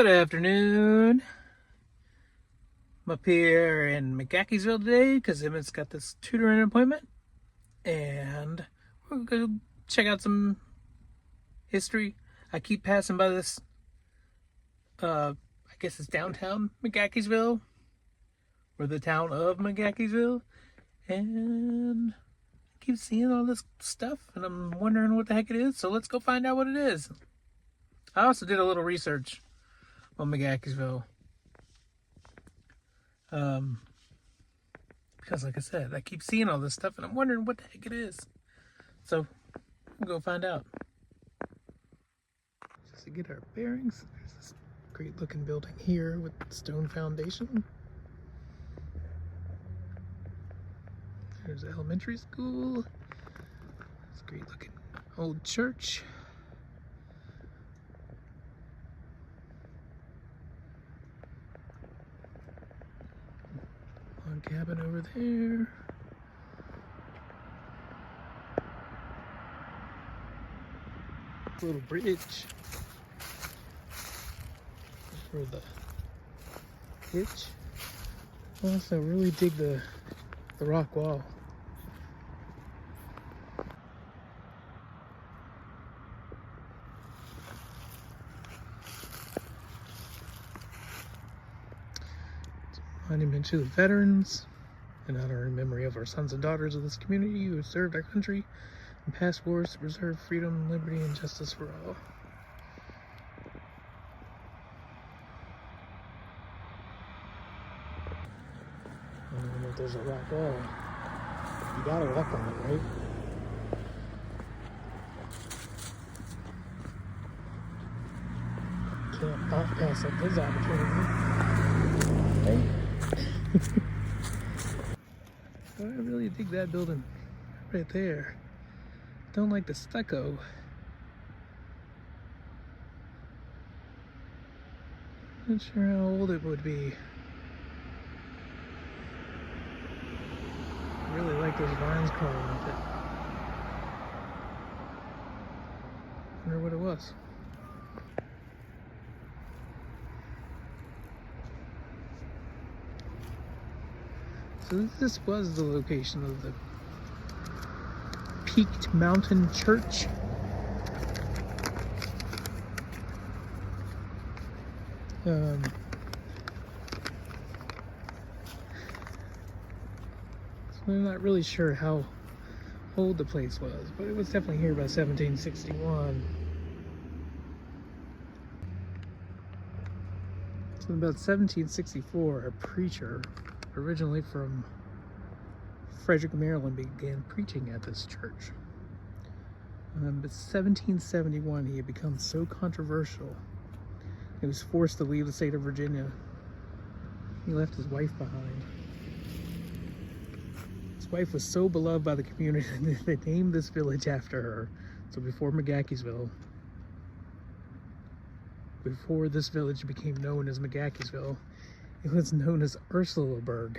Good afternoon. I'm up here in McGaheysville today because Emmett's got this tutoring appointment, and we're going to check out some history. I keep passing by this, I guess it's downtown McGaheysville, or the town of McGaheysville, and I keep seeing all this stuff, and I'm wondering what the heck it is, so let's go find out what it is. I also did a little research on McGaheysville. Because like I said, I keep seeing all this stuff and I'm wondering what the heck it is. So, we'll go find out. Just to get our bearings, there's this great looking building here with stone foundation. There's the elementary school. It's a great looking old church. Log cabin over there. Little bridge for the hitch. I also really dig the rock wall. Monument to the veterans, in honor and memory of our sons and daughters of this community who have served our country in past wars to preserve freedom, liberty, and justice for all. And if there's a rock wall, you gotta walk on it, right? Can't pass up this opportunity, right? I really dig that building right there. Don't like the stucco. Not sure how old it would be. I really like those vines growing with it. Wonder what it was. So this was the location of the Peaked Mountain Church. So I'm not really sure how old the place was, but it was definitely here by 1761. So in about 1764, a preacher originally from Frederick, Maryland, began preaching at this church. But 1771, he had become so controversial, he was forced to leave the state of Virginia. He left his wife behind. His wife was so beloved by the community that they named this village after her. So before McGaheysville, before this village became known as McGaheysville, it was known as Ursulaburg.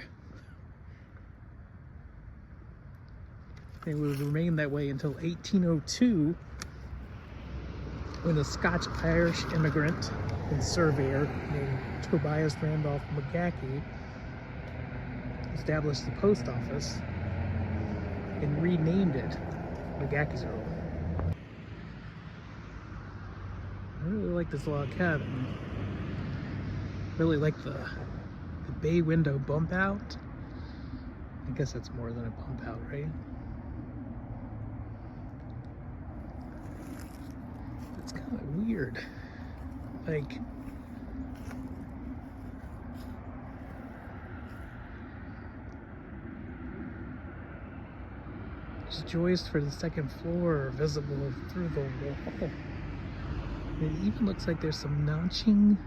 It would remain that way until 1802, when a Scotch-Irish immigrant and surveyor named Tobias Randolph McGahey established the post office and renamed it McGaheysville. I really like this log cabin. Really like the bay window bump out. I guess that's more than a bump out, right? It's kind of weird. Like, there's joists for the second floor visible through the wall. It even looks like there's some notching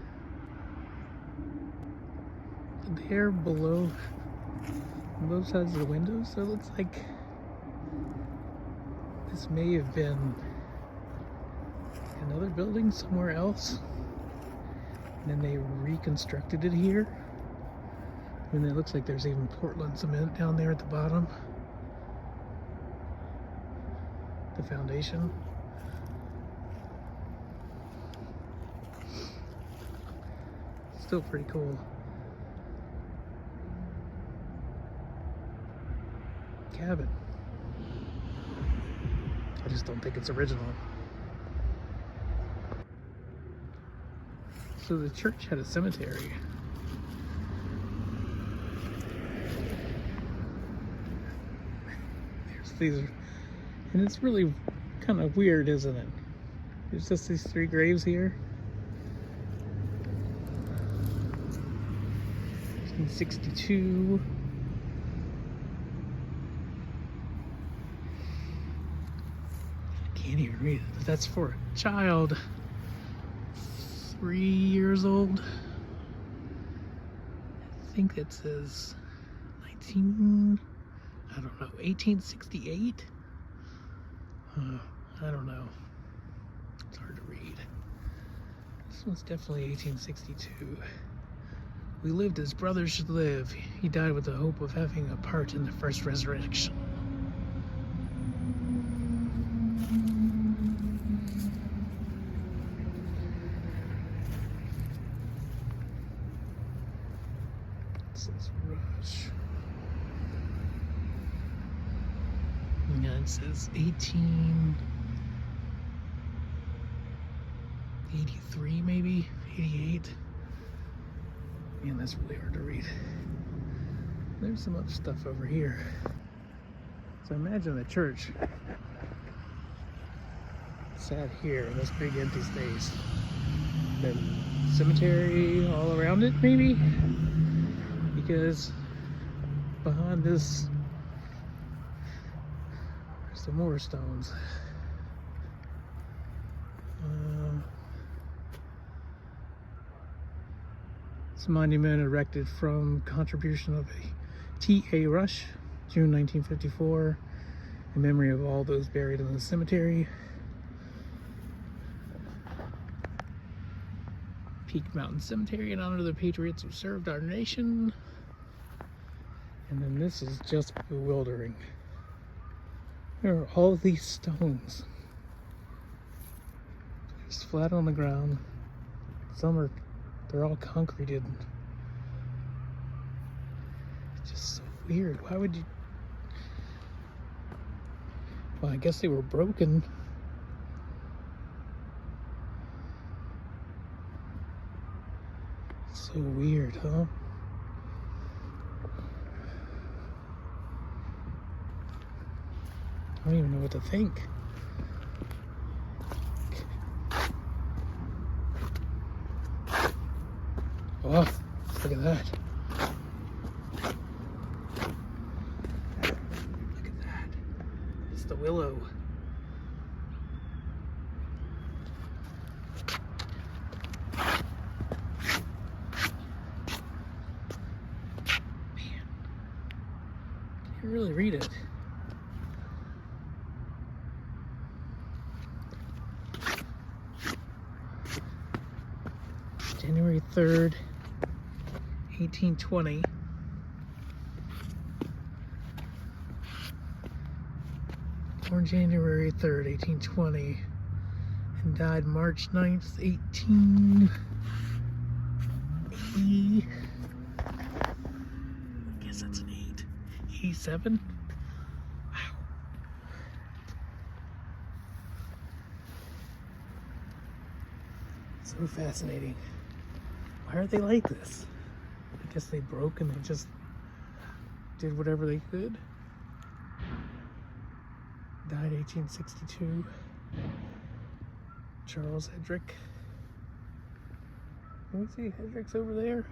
there below on both sides of the window, so it looks like this may have been another building somewhere else, and then they reconstructed it here. And it looks like there's even Portland cement down there at the bottom, the foundation. still pretty cool. Cabin. I just don't think it's original. So the church had a cemetery. These are, and it's really kind of weird, isn't it? There's just these 3 graves here. 1962. Can't even read it, but that's for a child 3 years old. I think that says 1868? I don't know. It's hard to read. This one's definitely 1862. We lived as brothers should live. He died with the hope of having a part in the first resurrection. It says Rush. Yeah, it says 1883, maybe 88. Man, that's really hard to read. There's some other stuff over here. So imagine the church sat here in this big empty space. Then cemetery all around it, maybe? Because behind this, there's some more stones. It's a monument erected from contribution of a T.A. Rush, June 1954, in memory of all those buried in the cemetery. Peak Mountain Cemetery in honor of the patriots who served our nation. And then this is just bewildering. There are all these stones just flat on the ground. They're all concreted. It's just so weird. Why would you? Well, I guess they were broken. So weird, huh? I don't even know what to think. Oh, look at that. Look at that. It's the willow. Man, can't really read it. January 3rd, 1820. Born January 3rd, 1820, and died March 9th, 1880. I guess that's an 87. Wow. So fascinating. Why are they like this? I guess they broke and they just did whatever they could. Died 1862. Charles Hedrick. Can we see Hedrick's over there?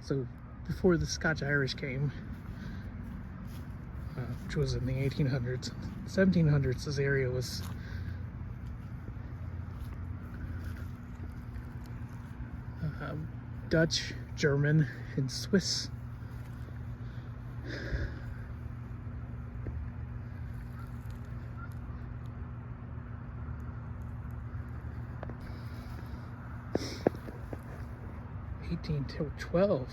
So before the Scotch-Irish came, which was in the 1800s, 1700s, this area was Dutch, German, and Swiss. 1812.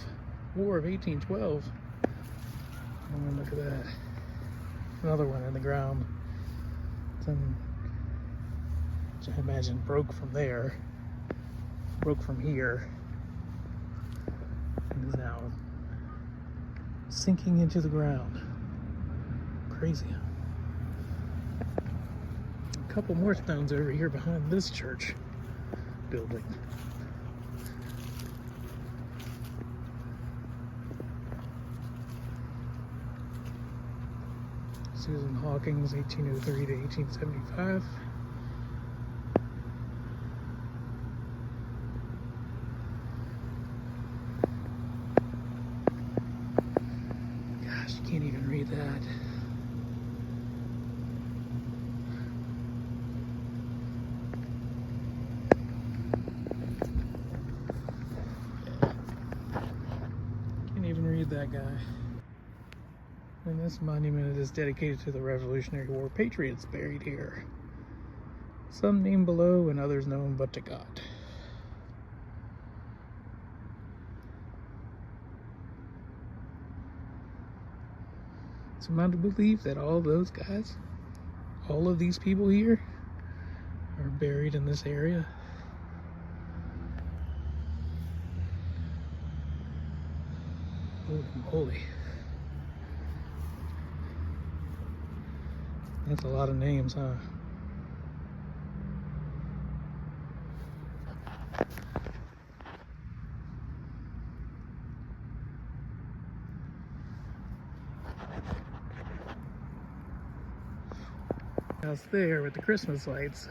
War of 1812. Oh, look at that. Another one in the ground. Then, which I imagine broke from there. Broke from here. And is now sinking into the ground. Crazy. A couple more stones over here behind this church building. Susan Hawkins, 1803 to 1875. Gosh, you can't even read that. Can't even read that guy. And this monument is dedicated to the Revolutionary War patriots buried here. Some named below and others known but to God. So I'm to believe that all those guys, all of these people here, are buried in this area. Holy moly. That's a lot of names, huh? House there with the Christmas lights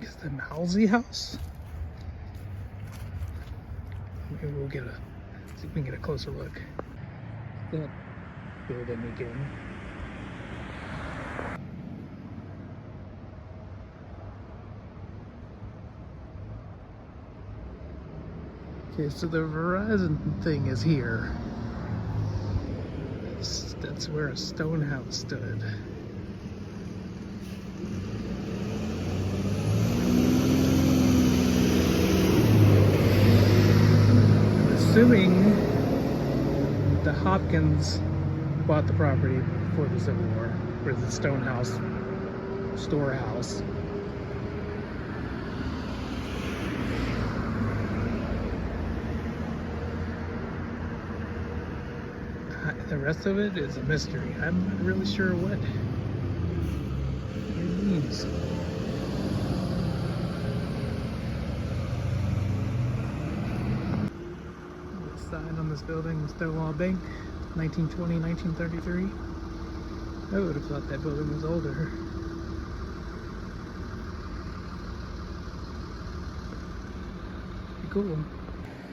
is the Mousey house. Maybe we'll see if we can get a closer look. That building again. Okay, so the Verizon thing is here. That's where a stone house stood. I'm assuming the Hopkins bought the property before the Civil War, or the stone house, storehouse. The rest of it is a mystery. I'm not really sure what it means. The sign on this building is Stonewall Bank, 1920, 1933. I would have thought that building was older. Pretty cool.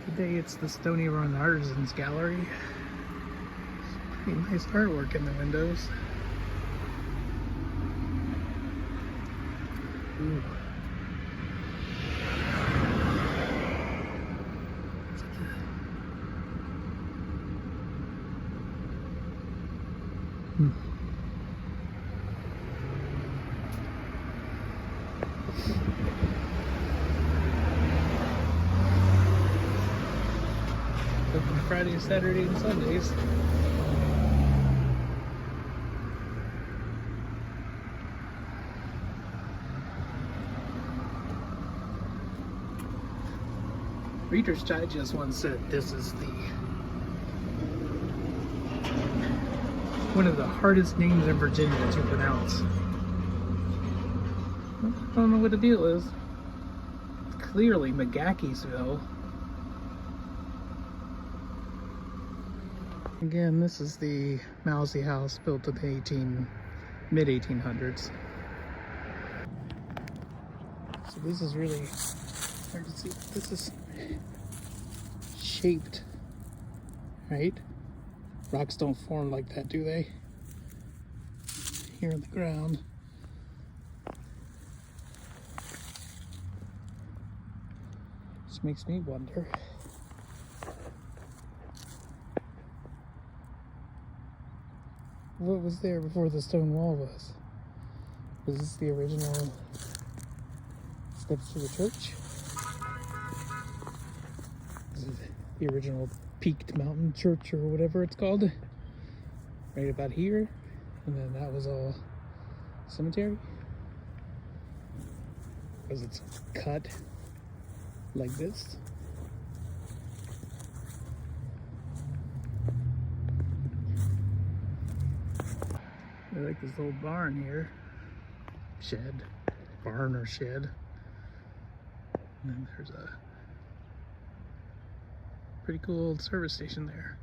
Today it's the Stony Run Artisans Gallery. Pretty nice artwork in the windows. Ooh. Open Friday, Saturday, and Sundays. Reader's Digest once said this is one of the hardest names in Virginia to pronounce. I don't know what the deal is. It's clearly McGaheysville. Again, this is the Mousey house built in the mid-1800s. So this is really hard to see. This is shaped, right? Rocks don't form like that, do they? Here in the ground. This makes me wonder. What was there before the stone wall was? Was this the original steps to the church? This is the original Peaked Mountain Church or whatever it's called. Right about here. And then that was all cemetery. Because it's cut like this. I like this old barn here. Shed. Barn or shed. And then there's a pretty cool old service station there.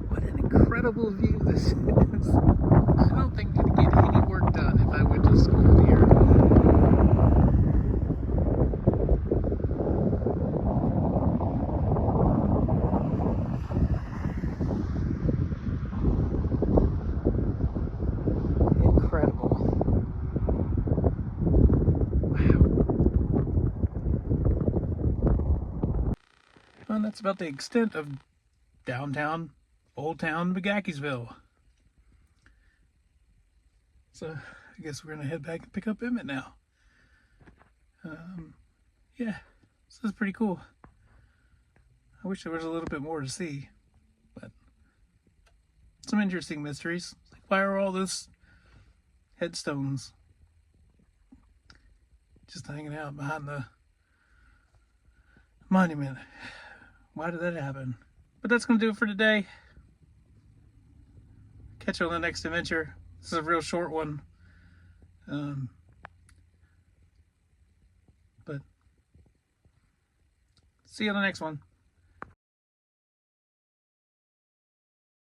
What an incredible view this is. I don't think I'd get any work done if I went to school here. Incredible. Wow. And that's about the extent of downtown, Old Town McGaheysville. So I guess we're gonna head back and pick up Emmett now. Yeah, this is pretty cool. I wish there was a little bit more to see, but some interesting mysteries. Like, why are all those headstones just hanging out behind the monument? Why did that happen? But that's gonna do it for today. Catch you on the next adventure. This is a real short one. But see you on the next one.